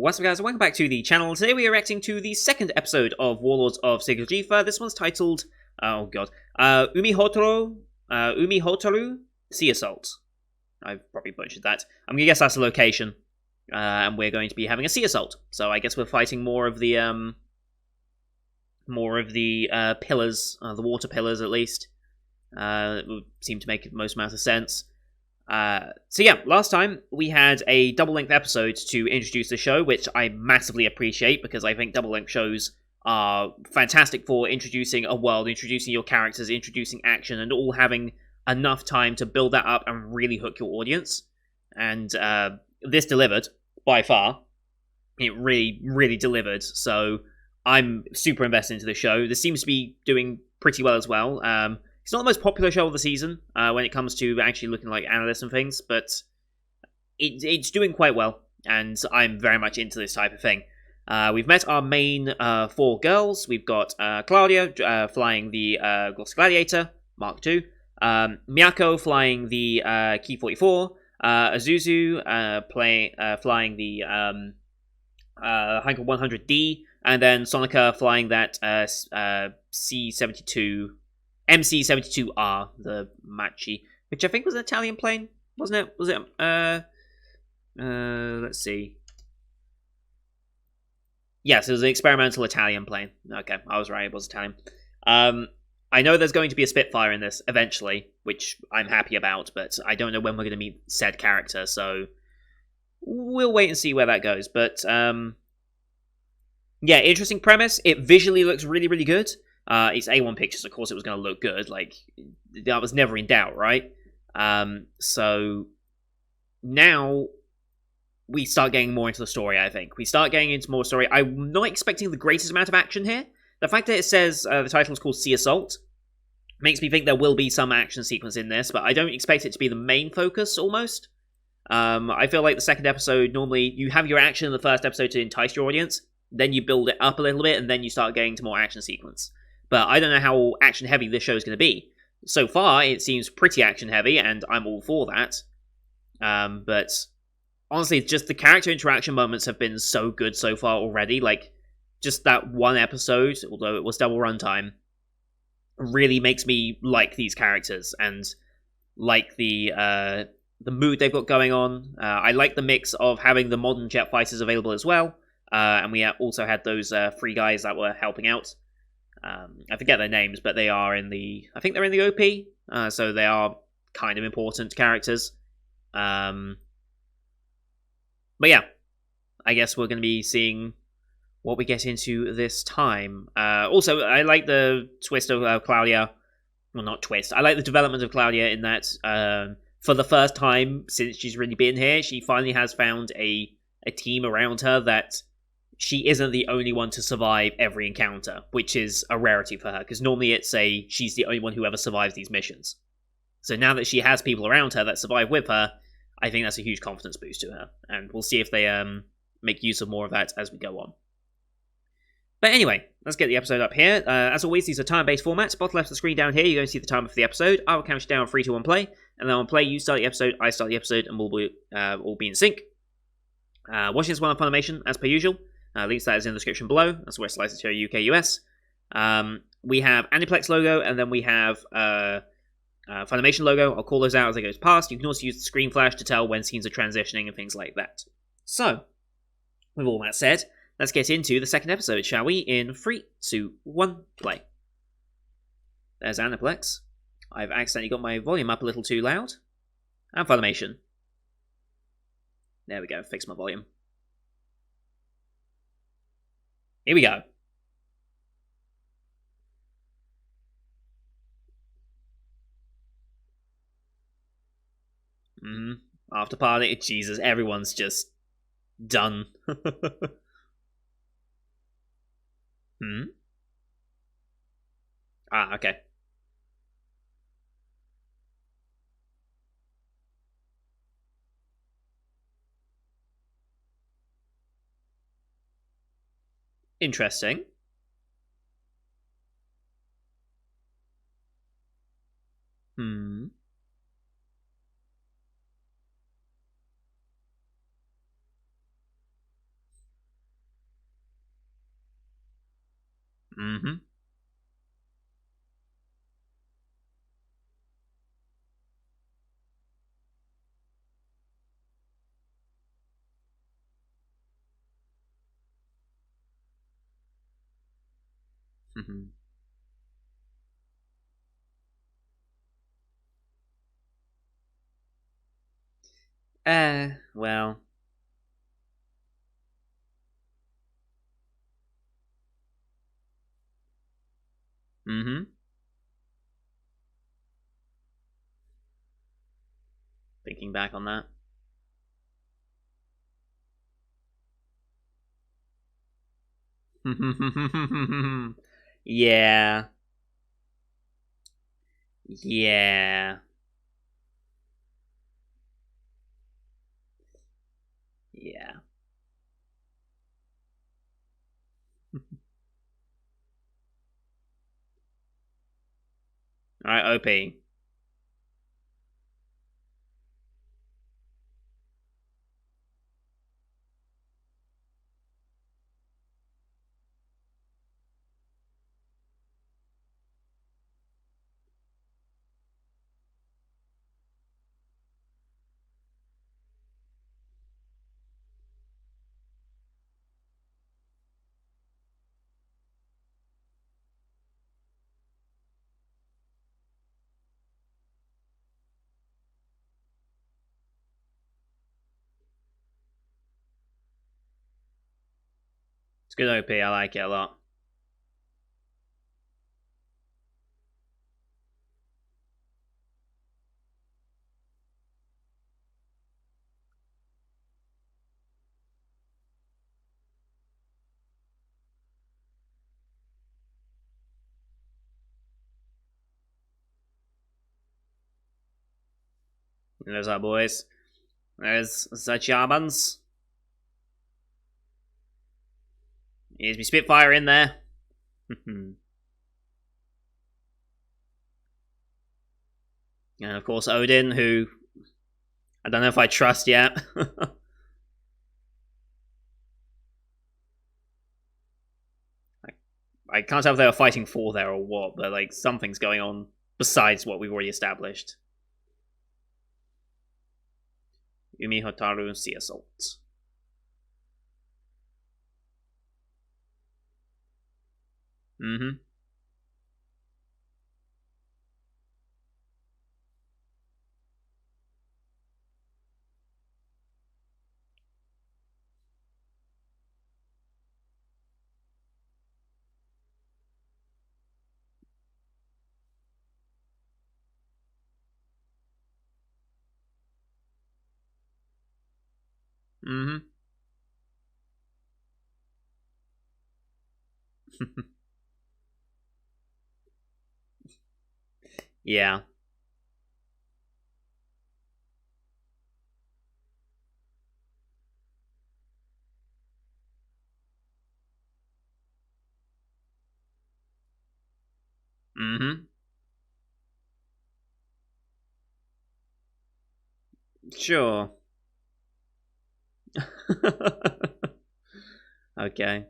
What's up, guys? Welcome back to the channel. Today we are reacting to the second episode of Warlords of Sigrdrifa. This one's titled, Umi Hotaru Sea Assault. I've probably butchered that. I'm gonna guess that's the location, and we're going to be having a sea assault. So I guess we're fighting more of the pillars, the water pillars at least. It would seem to make the most amount of sense. So yeah, last time we had a double-length episode to introduce the show, which I massively appreciate because I think double-length shows are fantastic for introducing a world, introducing your characters, introducing action, and all having enough time to build that up and really hook your audience. And this delivered, by far. It really, really delivered, so I'm super invested into the show. This seems to be doing pretty well as well. It's not the most popular show of the season when it comes to actually looking like analysts and things, but it's doing quite well, and I'm very much into this type of thing. We've met our main four girls. We've got Claudia flying the Gloss Gladiator, Mark II, Miyako flying the Key 44, Azuzu flying the Heinkel 100D, and then Sonica flying that MC-72R, the Machi, which I think was an Italian plane, wasn't it? Was it? Let's see. Yes, it was an experimental Italian plane. Okay, I was right, it was Italian. I know there's going to be a Spitfire in this eventually, which I'm happy about, but I don't know when we're going to meet said character, so we'll wait and see where that goes. But, yeah, interesting premise. It visually looks really, really good. It's A1 Pictures, of course it was going to look good, like, that was never in doubt, right? So, now, we start getting more into the story, I think. We start getting into more story. I'm not expecting the greatest amount of action here. The fact that it says the title is called Sea Assault makes me think there will be some action sequence in this, but I don't expect it to be the main focus, almost. I feel like the second episode, normally, you have your action in the first episode to entice your audience, then you build it up a little bit, and then you start getting to more action sequence. But I don't know how action-heavy this show is going to be. So far, it seems pretty action-heavy, and I'm all for that. But honestly, just the character interaction moments have been so good so far already. Like, just that one episode, although it was double runtime, really makes me like these characters, and like the mood they've got going on. I like the mix of having the modern jet fighters available as well, and we also had those three guys that were helping out. I forget their names, but they are in the... I think they're in the OP, so they are kind of important characters. But yeah, I guess we're going to be seeing what we get into this time. Also, I like the twist of Claudia. Well, not twist. I like the development of Claudia in that for the first time since she's really been here, she finally has found a team around her that she isn't the only one to survive every encounter, which is a rarity for her, because normally it's she's the only one who ever survives these missions. So now that she has people around her that survive with her, I think that's a huge confidence boost to her, and we'll see if they make use of more of that as we go on. But anyway, let's get the episode up here. As always, these are time-based formats. Bottom left of the screen down here, you're going to see the timer for the episode. I will count you down 3, 2, 1, play, and then on play, you start the episode, I start the episode, and we'll all be in sync. Watching this one on Funimation, as per usual. Links to that is in the description below. That's where it slices to UK, US. We have Aniplex logo, and then we have Funimation logo. I'll call those out as it goes past. You can also use the screen flash to tell when scenes are transitioning and things like that. So, with all that said, let's get into the second episode, shall we? In 3, 2, 1, play. There's Aniplex. I've accidentally got my volume up a little too loud. And Funimation. There we go, fix my volume. Here we go. After party, Jesus, everyone's just done. Ah, okay. Interesting. Mm-hmm. Mm-hmm. Well. Mm-hmm. Thinking back on that. Yeah. Yeah. Yeah. Alright, OP. It's good OP. I like it a lot. There's our boys. There's the Germans. Here's me Spitfire in there. And of course Odin, who I don't know if I trust yet. I can't tell if they were fighting for there or what, but like something's going on besides what we've already established. Yumi Hotaru Sea Assault. Mm-hmm. Mm-hmm. Yeah. Mm-hmm. Sure. Okay.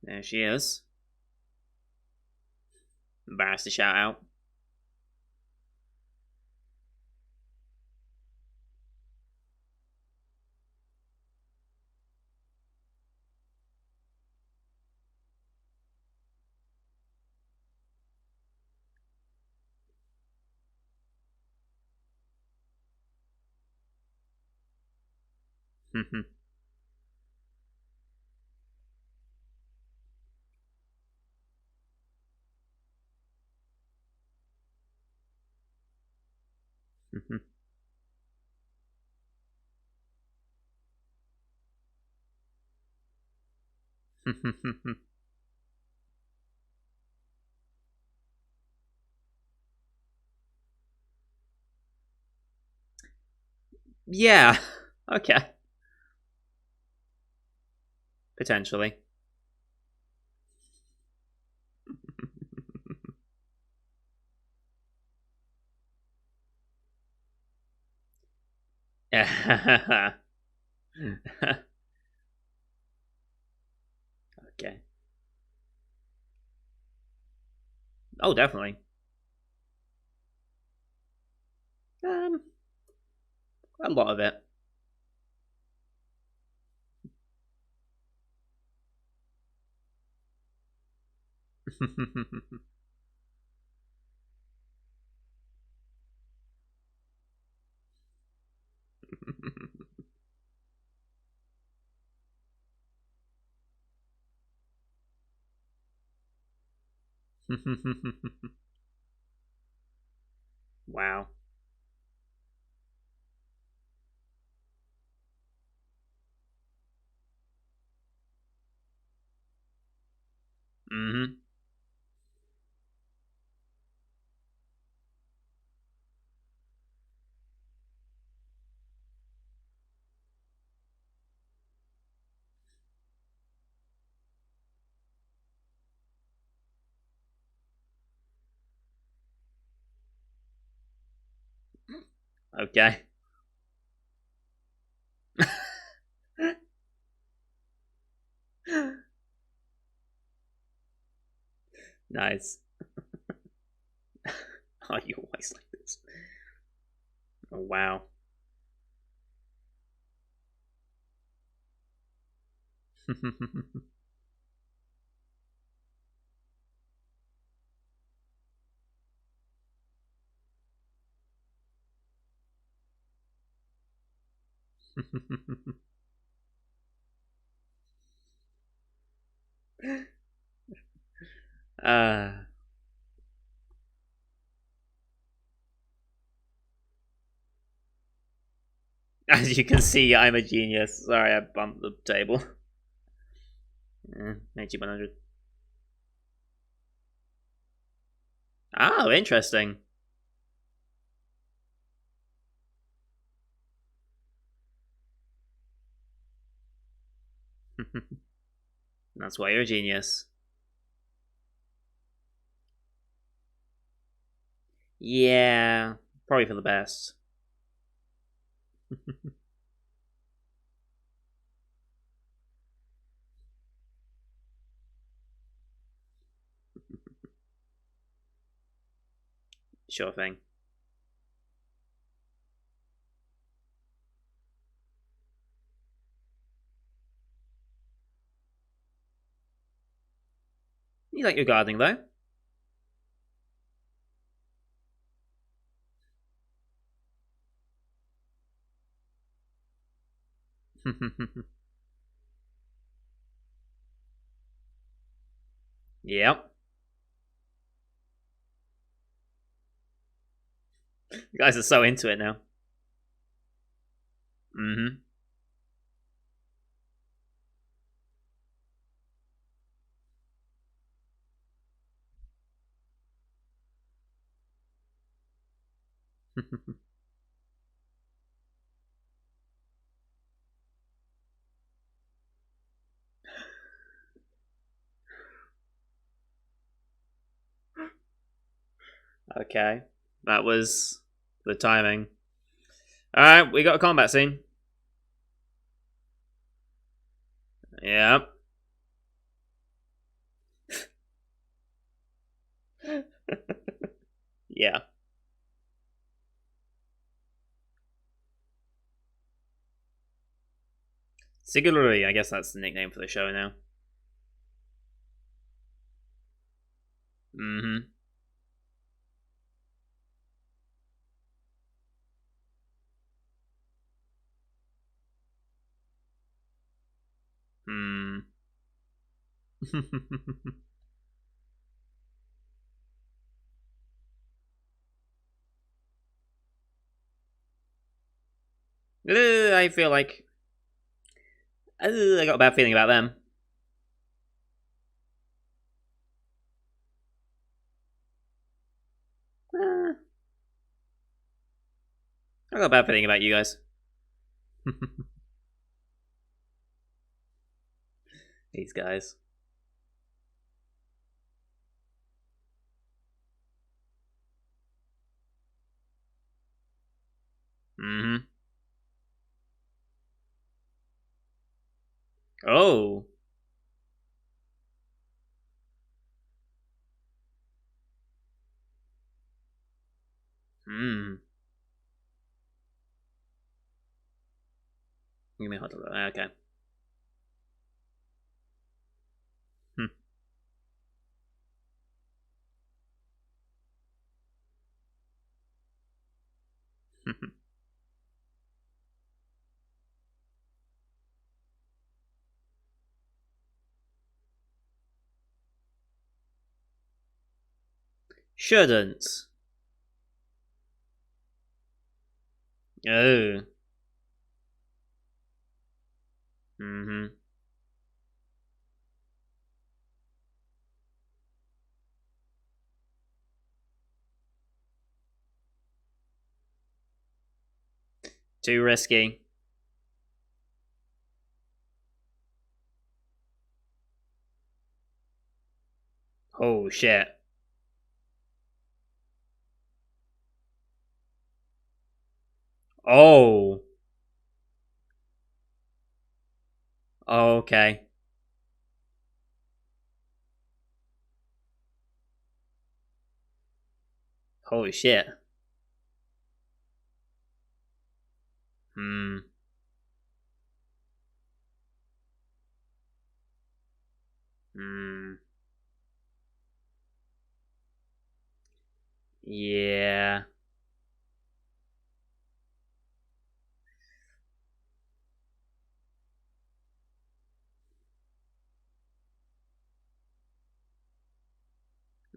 There she is. Embarrassed to shout out. Yeah. Okay. Potentially. Okay. Oh, definitely. Um, a lot of it. Wow. Hmm. Okay. Nice. Oh, you always like this. Oh, wow. uh, as you can see, I'm a genius. Sorry, I bumped the table. 100. Oh, interesting. That's why you're a genius. Yeah, probably for the best. Sure thing. You like your gardening, though? Yep. You guys are so into it now. Hmm. Okay. That was the timing. Alright, we got a combat scene. Yep. Yeah. Sigururi, I guess that's the nickname for the show now. Hmm. Hmm. I feel like I got a bad feeling about them. I got a bad feeling about you guys. These guys. Mm-hmm. Oh. Hmm. Give me a hot dog. Okay. Shouldn't. Oh. Mm-hmm. Too risky. Oh shit. Oh. Oh, okay. Holy shit. Hmm. Hmm. Yeah.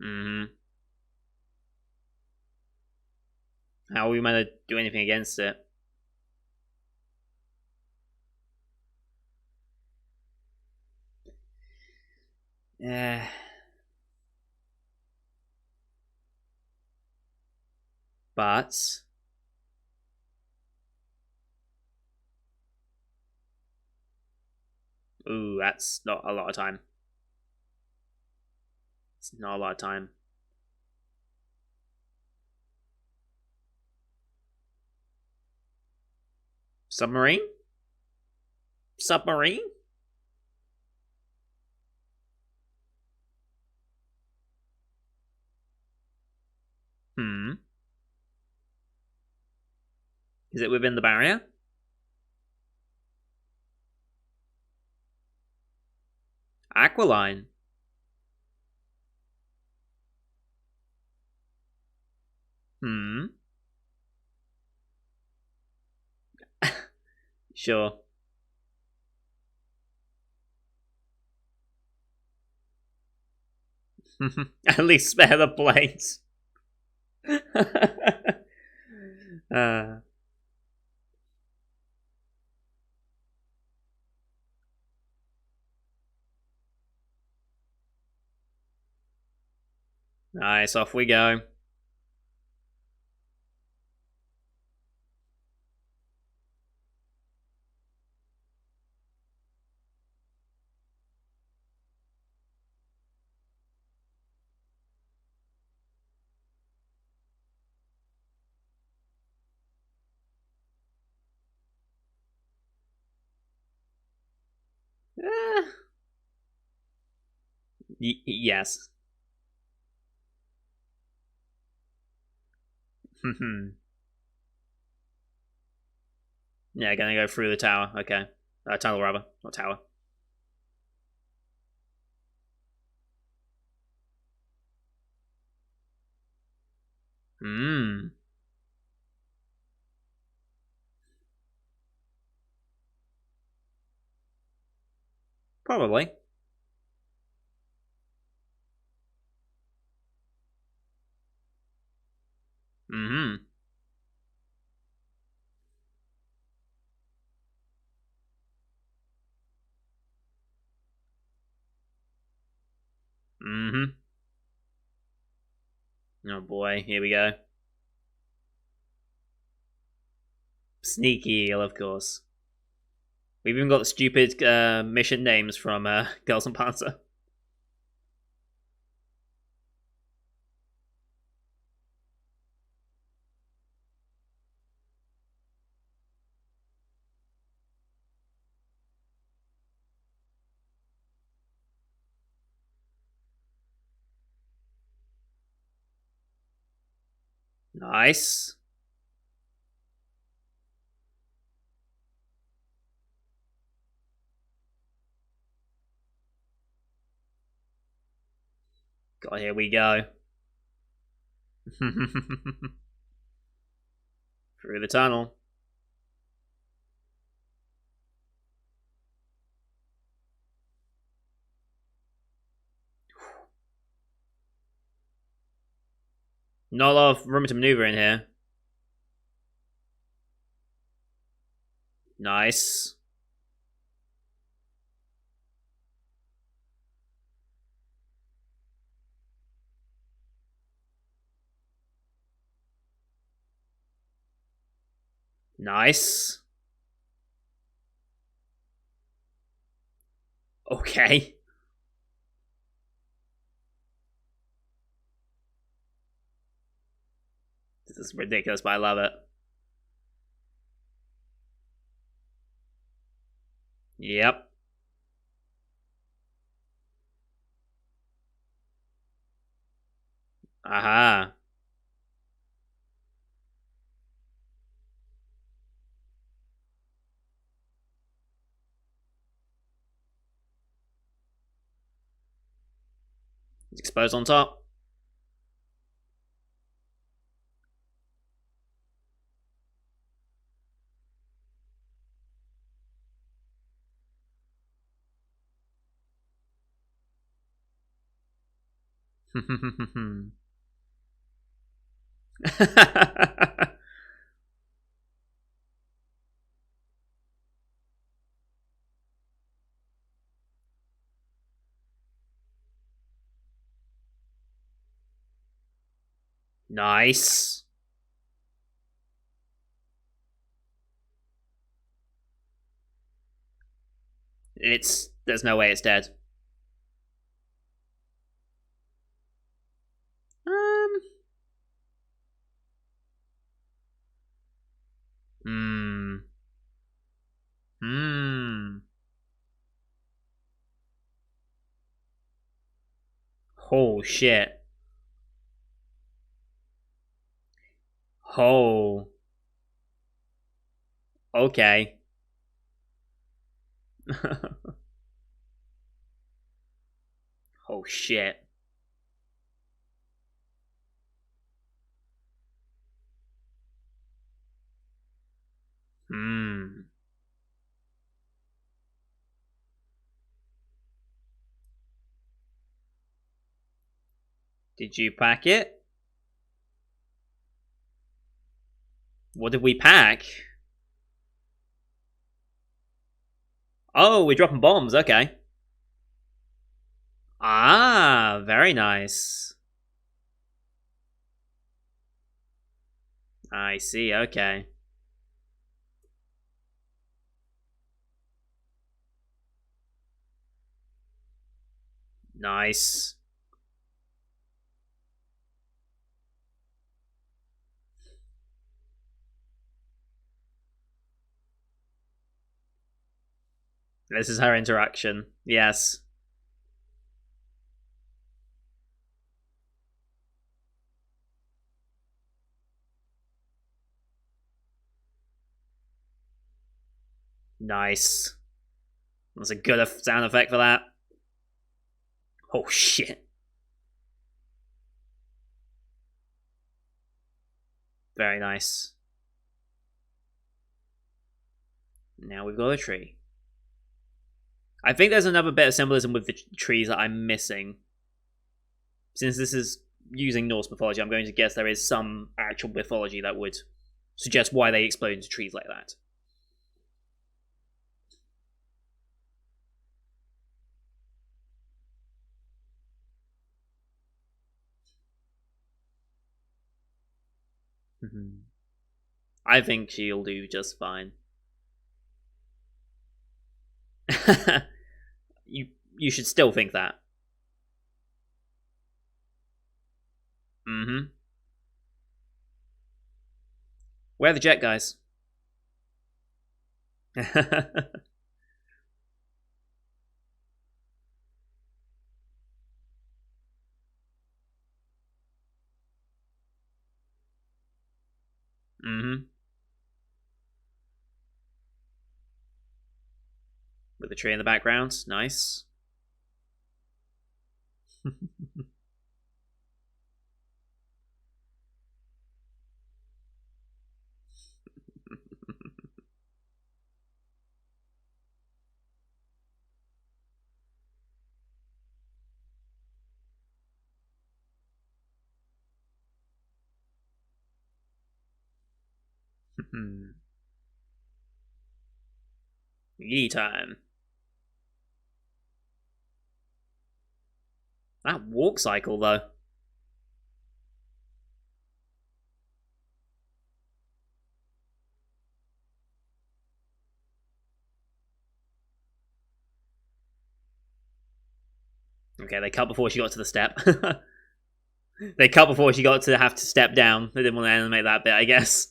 Hmm. How are we meant to do anything against it? Yeah. But. Ooh, that's not a lot of time. It's not a lot of time. Submarine? Submarine? Hmm. Is it within the barrier? Aqualine. Hmm. Sure. At least spare the planes. uh, nice, off we go. Eh, yes. Yeah, gonna go through the tower. Okay. Tunnel, rather. Not tower. Hmm. Probably. Hmm. Hmm. Oh boy, here we go. Sneaky eel, of course. We've even got the stupid mission names from Girls and Panzer. Nice. God, here we go. Through the tunnel. Not a lot of room to maneuver in here. Nice. Nice. Okay. This is ridiculous, but I love it. Yep. Aha. It's exposed on top. Nice. There's no way it's dead. Um. Hmm. Hmm. Oh shit. Oh. Okay. Oh shit. Hmm. Did you pack it? What did we pack? Oh, we're dropping bombs. Okay. Ah, very nice. I see. Okay. Nice. This is her interaction. Yes. Nice. That's a good sound effect for that. Oh shit. Very nice. Now we've got a tree. I think there's another bit of symbolism with the trees that I'm missing. Since this is using Norse mythology, I'm going to guess there is some actual mythology that would suggest why they explode into trees like that. I think she'll do just fine. you you should still think that. Mm-hmm. Where are the jet guys? Mm-hmm. With the tree in the background. Nice. Yee time. That walk cycle, though. Okay, they cut before she got to the step. They cut before she got to have to step down. They didn't want to animate that bit, I guess.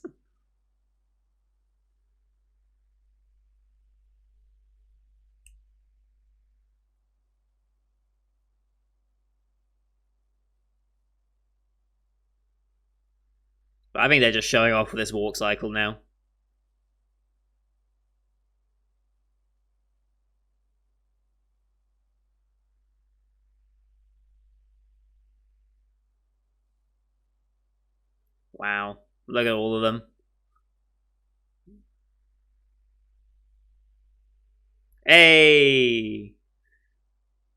But I think they're just showing off with this walk cycle now. Wow. Look at all of them. Hey!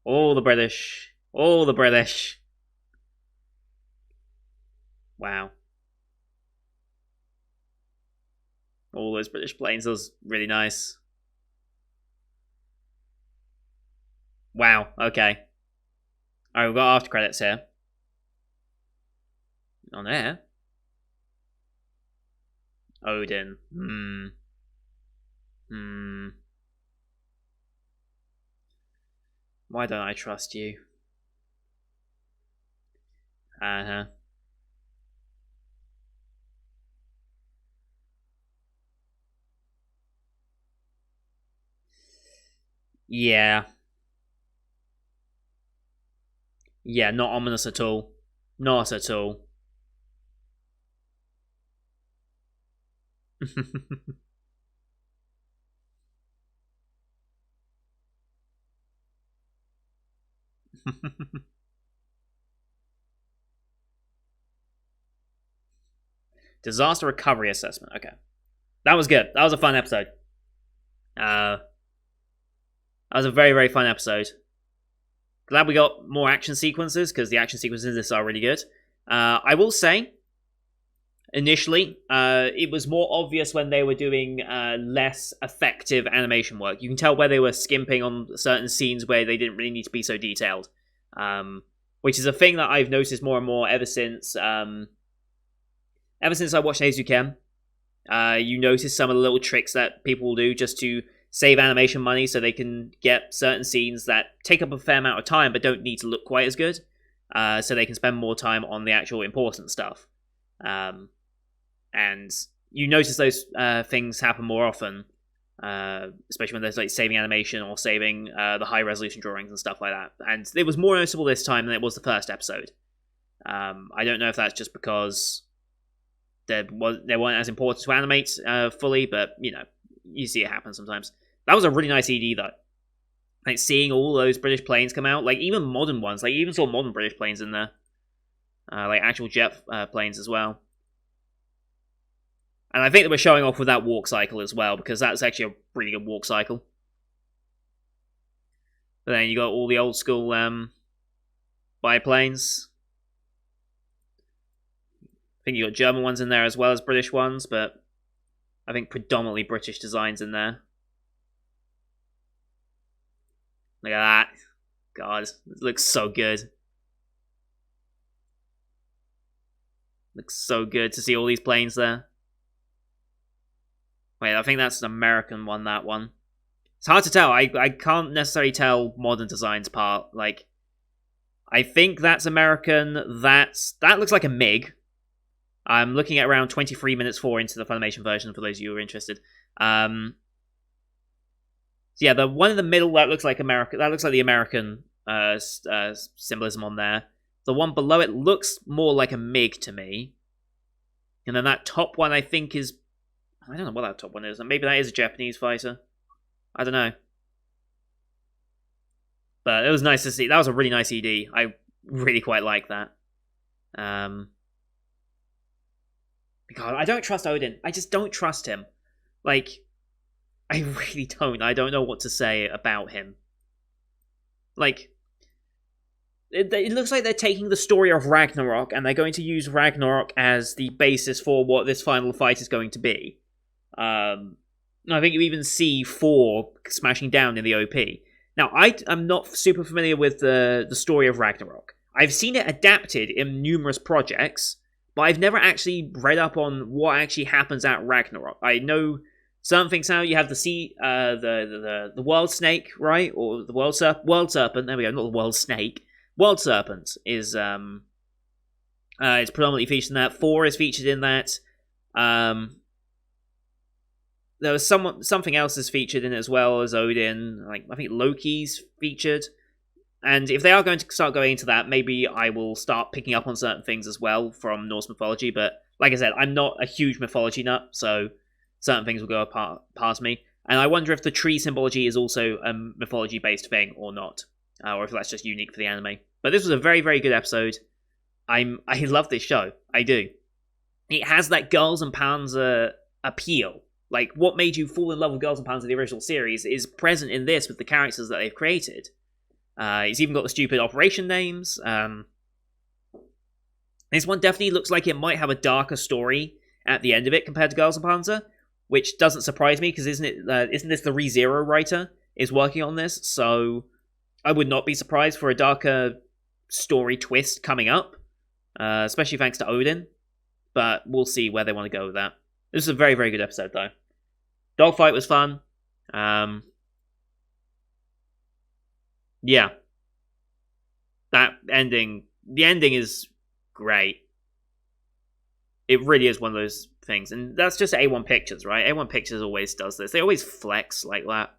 All the British. All the British. Wow. All those British planes. That was really nice. Wow. Okay. Alright, we've got after credits here. On air. Odin. Why don't I trust you? Uh-huh. Yeah. Yeah, not ominous at all. Not at all. Disaster recovery assessment. Okay. That was good. That was a fun episode. That was a very, very fun episode. Glad we got more action sequences, because the action sequences in this are really good. I will say, initially, it was more obvious when they were doing less effective animation work. You can tell where they were skimping on certain scenes where they didn't really need to be so detailed. Which is a thing that I've noticed more and more ever since I watched Nezuken. You notice some of the little tricks that people will do just to save animation money so they can get certain scenes that take up a fair amount of time but don't need to look quite as good, so they can spend more time on the actual important stuff. And you notice those things happen more often, especially when there's like saving animation or saving the high resolution drawings and stuff like that. And it was more noticeable this time than it was the first episode. I don't know if that's just because they weren't as important to animate fully, but you see it happen sometimes. That was a really nice ED though. Like seeing all those British planes come out, like even modern ones, like you even saw modern British planes in there, like actual jet planes as well. And I think that we're showing off with that walk cycle as well, because that's actually a really good walk cycle. But then you got all the old school biplanes. I think you got German ones in there as well as British ones, but I think predominantly British designs in there. Look at that. God, it looks so good. Looks so good to see all these planes there. Wait, I think that's an American one, that one. It's hard to tell. I can't necessarily tell modern design's part. Like, I think that's American. That looks like a MiG. I'm looking at around 23 minutes 4 into the Funimation version for those of you who are interested. So yeah, the one in the middle that looks like America. That looks like the American symbolism on there. The one below it looks more like a MiG to me. And then that top one I think is... I don't know what that top one is. Maybe that is a Japanese fighter. I don't know. But it was nice to see. That was a really nice ED. I really quite like that. Because I don't trust Odin. I just don't trust him. Like, I really don't. I don't know what to say about him. Like, it looks like they're taking the story of Ragnarok and they're going to use Ragnarok as the basis for what this final fight is going to be. I think you even see Thor smashing down in the OP. Now, I'm not super familiar with the story of Ragnarok. I've seen it adapted in numerous projects, but I've never actually read up on what actually happens at Ragnarok. I know certain things now. You have the world snake, right? Or the world serpent. There we go. Not the world snake. World serpent is it's predominantly featured in that. Thor is featured in that. There was something else is featured in it as well as Odin. Like, I think Loki's featured. And if they are going to start going into that, maybe I will start picking up on certain things as well from Norse mythology. But like I said, I'm not a huge mythology nut, so certain things will go past me. And I wonder if the tree symbology is also a mythology-based thing or not. Or if that's just unique for the anime. But this was a very, very good episode. I love this show. I do. It has that Girls and Panzer appeal. Like, what made you fall in love with Girls and Panzer, the original series, is present in this with the characters that they've created. It's even got the stupid operation names. This one definitely looks like it might have a darker story at the end of it compared to Girls and Panzer, which doesn't surprise me, because isn't this the ReZero writer is working on this? So I would not be surprised for a darker story twist coming up, especially thanks to Odin. But we'll see where they want to go with that. This is a very, very good episode, though. Dogfight was fun. Yeah. That ending... The ending is great. It really is one of those things. And that's just A1 Pictures, right? A1 Pictures always does this. They always flex like that.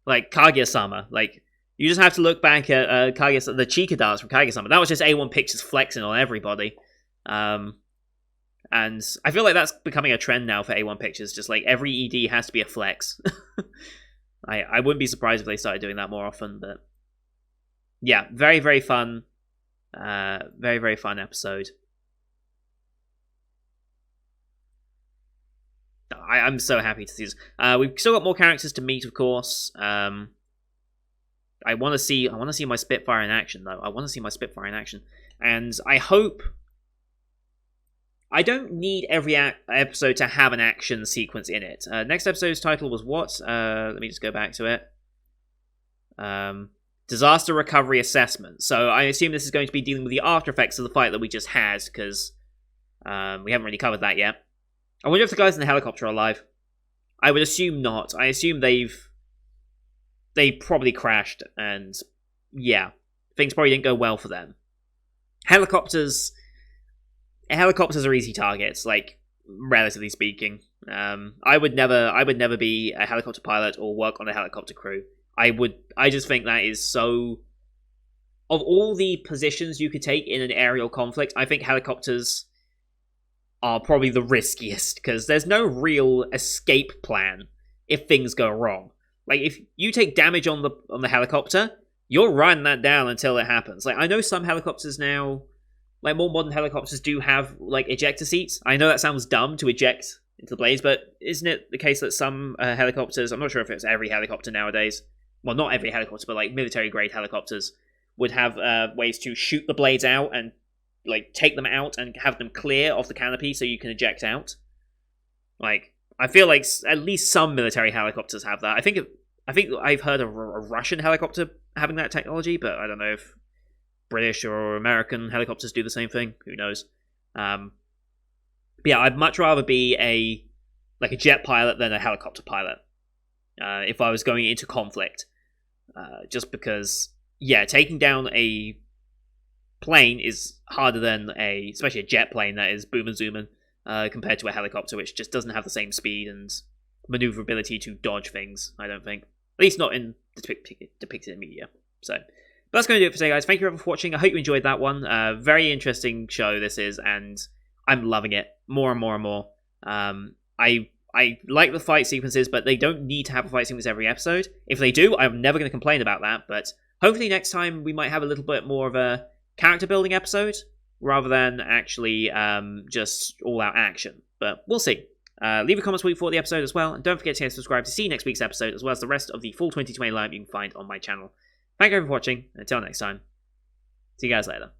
Like Kaguya-sama. Like, you just have to look back at Kaguya, the Chica dance from Kaguya-sama. That was just A1 Pictures flexing on everybody. And I feel like that's becoming a trend now for A1 Pictures. Just like every ED has to be a flex. I wouldn't be surprised if they started doing that more often. But yeah, very, very fun. Very, very fun episode. I'm so happy to see this. We've still got more characters to meet, of course. I want to see my Spitfire in action, though. I want to see my Spitfire in action. And I hope... I don't need every episode to have an action sequence in it. Next episode's title was what? Let me just go back to it. Disaster Recovery Assessment. So I assume this is going to be dealing with the after effects of the fight that we just had, because we haven't really covered that yet. I wonder if the guys in the helicopter are alive. I would assume not. I assume they probably crashed, and yeah, things probably didn't go well for them. Helicopters are easy targets, like, relatively speaking. I would never be a helicopter pilot or work on a helicopter crew. I just think that is so... Of all the positions you could take in an aerial conflict, I think helicopters are probably the riskiest, because there's no real escape plan if things go wrong. Like, if you take damage on the helicopter, you're riding that down until it happens. Like, I know some helicopters now... Like, more modern helicopters do have, like, ejector seats. I know that sounds dumb to eject into the blades, but isn't it the case that some helicopters... I'm not sure if it's every helicopter nowadays. Well, not every helicopter, but, like, military-grade helicopters would have ways to shoot the blades out and, like, take them out and have them clear off the canopy so you can eject out. Like, I feel like at least some military helicopters have that. I think I've heard of a Russian helicopter having that technology, but I don't know if British or American helicopters do the same thing. Who knows? But yeah, I'd much rather be a jet pilot than a helicopter pilot. if I was going into conflict. Just because, yeah, taking down a plane is harder than especially a jet plane that is boom and zooming, compared to a helicopter, which just doesn't have the same speed and maneuverability to dodge things, I don't think. At least not in depicted in media. So, but that's going to do it for today, guys. Thank you everyone for watching. I hope you enjoyed that one. Very interesting show this is, and I'm loving it more and more and more. I like the fight sequences, but they don't need to have a fight sequence every episode. If they do, I'm never going to complain about that, but hopefully next time we might have a little bit more of a character building episode, rather than actually just all-out action. But we'll see. Leave a comment what you thought of the episode as well, and don't forget to subscribe to see next week's episode, as well as the rest of the full 2020 lineup you can find on my channel. Thank you for watching, and until next time, see you guys later.